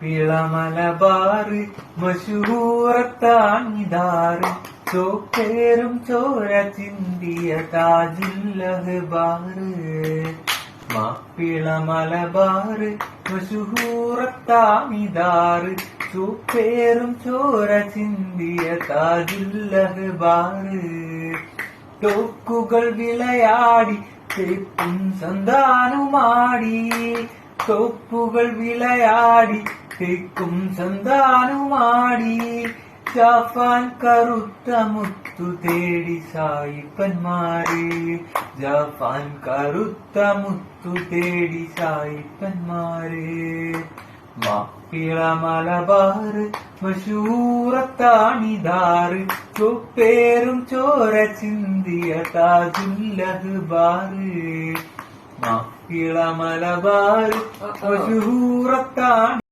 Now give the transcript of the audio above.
മലബാറ് മശൂറത്താണിതാറ് ചോക്കേറും ചോര ചിന്തിയ താജുല്ലഹ്ബാറ് മാപ്പിള മലബാറ് മശൂറത്താണിതാറ് ചോക്കേറും ചോര ചിന്തിയ താജുല്ലഹ്ബാറ് തോക്കുകൾ വിളയാടി തേപ്പും സന്താനുമാടി തോപ്പുകൾ വിളയാടി തേക്കും സന്താനുമാടി ജാഫാൻ കറുത്ത മുത്തു തേടി സായിപ്പന്മാരെ ജാഫാൻ കറുത്ത മുത്തു തേടി സായിപ്പന്മാരെ മാപ്പിള മലബാറ് മശൂറത്താണിതാറ് ചൊപ്പേറും ചോര ചിന്തിയ താജുല്ലഹ്ബാറ് മാപ്പിള മലബാറ് മശൂറത്താണ്